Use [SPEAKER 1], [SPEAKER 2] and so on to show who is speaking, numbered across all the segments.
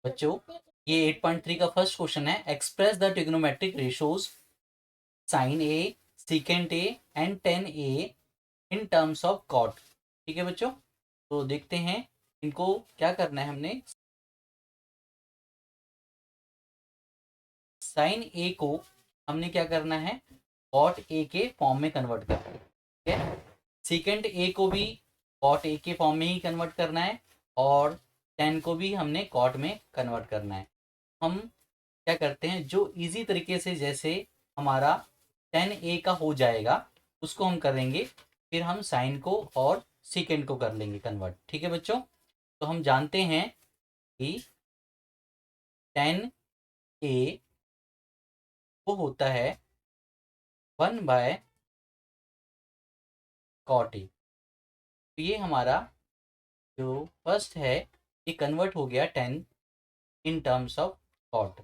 [SPEAKER 1] बच्चों ये 8.3 का फर्स्ट क्वेश्चन है। Express the trigonometric ratios sine A, secant A and tan A in terms of cot. ठीक है बच्चों, तो देखते हैं इनको क्या करना है। हमने साइन ए को हमने क्या करना है, कॉट ए के फॉर्म में कन्वर्ट करना है। ठीक है, सीकेंट ए को भी कॉट ए के फॉर्म में ही कन्वर्ट करना है और टेन को भी हमने कॉट में कन्वर्ट करना है। हम क्या करते हैं, जो इजी तरीके से जैसे हमारा टेन ए का हो जाएगा उसको हम करेंगे, फिर हम साइन को और सीकेंड को कर लेंगे कन्वर्ट। ठीक है बच्चों, तो हम जानते हैं कि टेन ए वो होता है 1/कॉट ए। तो ये हमारा जो फर्स्ट है ये कन्वर्ट हो गया tan in terms of cot.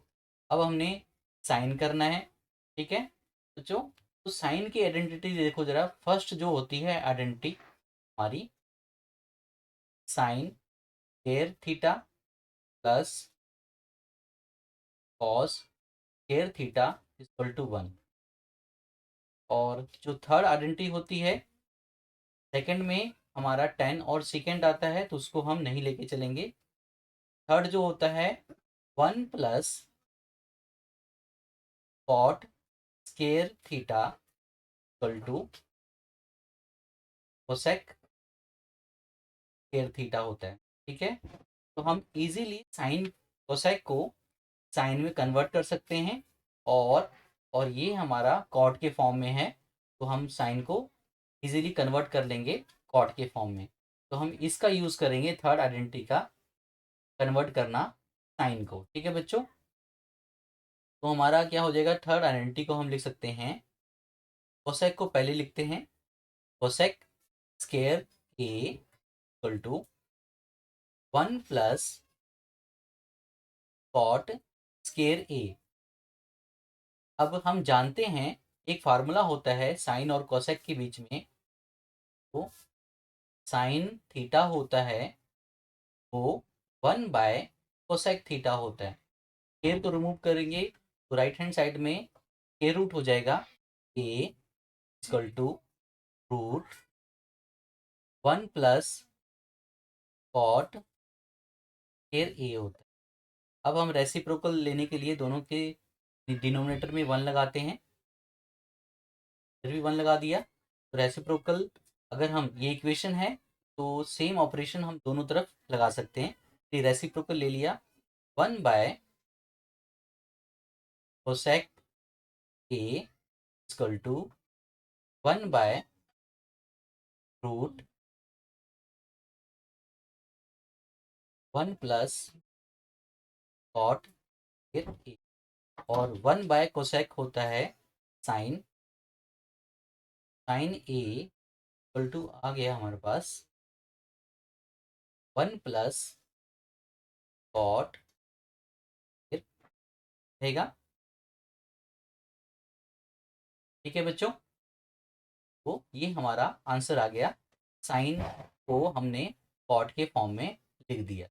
[SPEAKER 1] अब हमने साइन करना है। ठीक है बच्चों, तो साइन की आइडेंटिटी देखो जरा। फर्स्ट जो होती है आइडेंटिटी हमारी, sine square theta plus cos square theta equal to 1। और जो थर्ड आइडेंटिटी होती है, सेकंड में हमारा टेन और सेकेंड आता है तो उसको हम नहीं लेके चलेंगे। थर्ड जो होता है 1 plus cot square theta equal to cosec square theta होता है। ठीक है, तो हम इजीली साइन कोसेक को साइन में कन्वर्ट कर सकते हैं। और और ये हमारा कॉट के फॉर्म में है तो हम साइन को इजीली कन्वर्ट कर लेंगे कॉट के फॉर्म में। तो हम इसका यूज़ करेंगे थर्ड आइडेंटिटी का, कन्वर्ट करना साइन को। ठीक है बच्चों, तो हमारा क्या हो जाएगा, थर्ड आइडेंटिटी को हम लिख सकते हैं। कोसेक को पहले लिखते हैं, cosec square A equal to 1 plus cot square A. अब हम जानते हैं एक फार्मूला होता है साइन और कोसेक के बीच में। तो साइन थीटा होता है वो 1/कोसेक थीटा होता है। स्क्वायर को रिमूव करेंगे तो राइट हैंड साइड में स्क्वायर रूट हो जाएगा। A equal to root 1 plus cot square A होता है। अब हम रेसिप्रोकल लेने के लिए दोनों के डिनोमिनेटर में 1 लगाते हैं। फिर भी 1 लगा दिया तो रेसिप्रोकल, अगर हम ये इक्वेशन है तो सेम ऑपरेशन हम दोनों तरफ लगा सकते हैं। तो रेसिप्रोकल ले लिया, 1/कोसेक ए इक्वल टू 1/रूट 1 प्लस कॉट ए। और 1/कोसेक होता है sine, sine A equal to आ गया हमारे पास 1 प्लस कॉट रहेगा। ठीक है बच्चों, तो ये हमारा आंसर आ गया। साइन को हमने कॉट के फॉर्म में लिख दिया।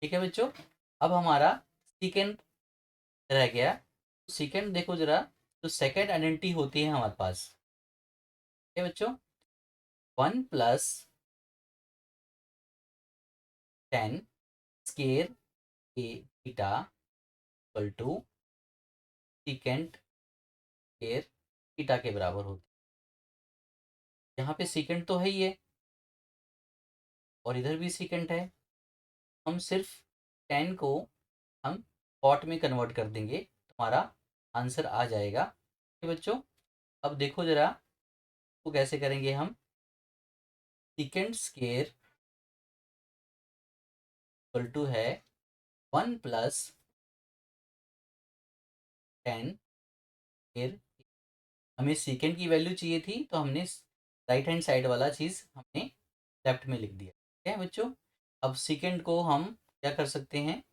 [SPEAKER 1] ठीक है बच्चों, अब हमारा सेकेंड रह गया। तो सेकेंड देखो जरा, तो सेकेंड आइडेंटिटी होती है हमारे पास। ठीक है बच्चों, 1 plus tan square A theta equal to secant square theta के बराबर होती है। यहाँ पे सेकेंड तो है ही है और इधर भी सेकेंड है। हम सिर्फ टेन को हम कॉट में कन्वर्ट कर देंगे तो हमारा आंसर आ जाएगा। ठीक है बच्चों, अब देखो जरा तो कैसे करेंगे हम। सेकेंड स्केयर इक्वल टू है 1 प्लस टेन स्केयर। हमें सेकेंड की वैल्यू चाहिए थी तो हमने राइट हैंड साइड वाला चीज़ हमने लेफ्ट में लिख दिया। ठीक है बच्चों, अब सेकेंड को हम क्या कर सकते हैं,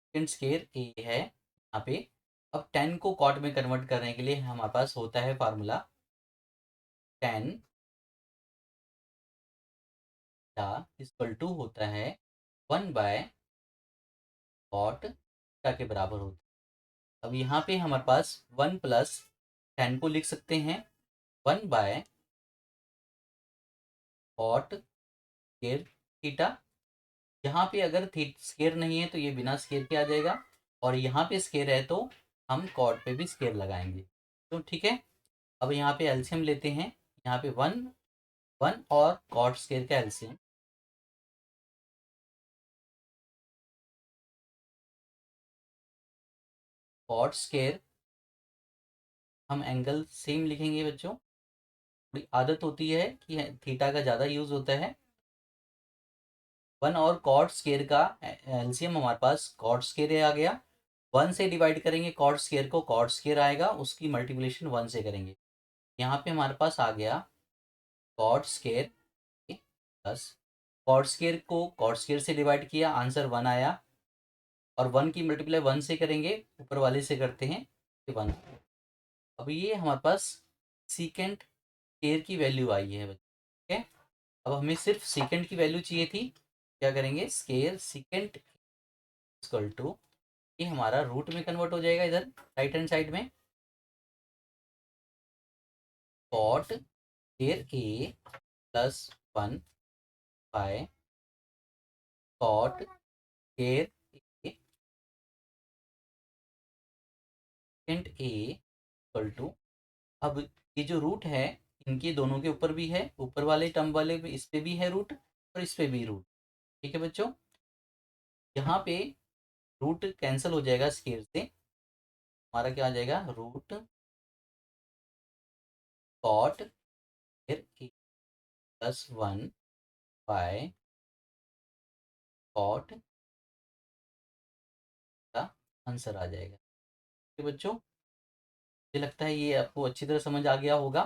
[SPEAKER 1] सेकेंड स्केयर ए है यहाँ पे। अब टेन को कॉट में कन्वर्ट करने के लिए हमारे पास होता है फार्मूला, टेन इक्वल टू होता है 1 कॉट थीटा के बराबर होता है। अब यहाँ पे हमारे पास 1 प्लस टेन को लिख सकते हैं 1 बाय कॉट स्केयर थीटा। यहाँ पे अगर स्केयर नहीं है तो ये बिना स्केयर के आ जाएगा, और यहाँ पे स्केयर है तो हम कॉट पे भी स्केयर लगाएंगे। तो ठीक है, अब यहाँ पे एलसीएम लेते हैं। यहाँ पे 1 1 और कॉट स्केयर का एलसीएम, कॉट स्केयर हम एंगल सेम लिखेंगे बच्चों। थोड़ी आदत होती है कि थीटा का ज़्यादा यूज़ होता है। 1 और कॉट स्केयर का एलसीएम हमारे पास कॉट स्केयर आ गया। 1 से डिवाइड करेंगे कॉट स्केयर को, कॉट स्केयर आएगा, उसकी मल्टीप्लिकेशन 1 से करेंगे। यहाँ पे हमारे पास आ गया cot square plus cot square को कॉट स्केयर से डिवाइड किया, आंसर 1 आया, और 1 की मल्टीप्लाई 1 से करेंगे, ऊपर वाले से करते हैं 1। अब ये हमारे पास सीकेंट स्केयर की वैल्यू आई है बच्चों, ठीक है। अब हमें सिर्फ सीकेंट की वैल्यू चाहिए थी, क्या करेंगे, स्केयर सीकेंट इक्वल टू, ये हमारा रूट में कन्वर्ट हो जाएगा इधर राइट हैंड साइड में, cot square A plus 1 by cot square A secant A equal to, अब ये जो रूट है इनके दोनों के ऊपर भी है, ऊपर वाले टर्म वाले पे इस पे भी है रूट, और इस पे भी रूट, ठीक है बच्चों। यहाँ पे रूट कैंसिल हो जाएगा स्केयर से, हमारा क्या आ जाएगा, root cot square A plus 1 by cot का आंसर आ जाएगा। ठीक है बच्चों, मुझे लगता है ये आपको अच्छी तरह समझ आ गया होगा।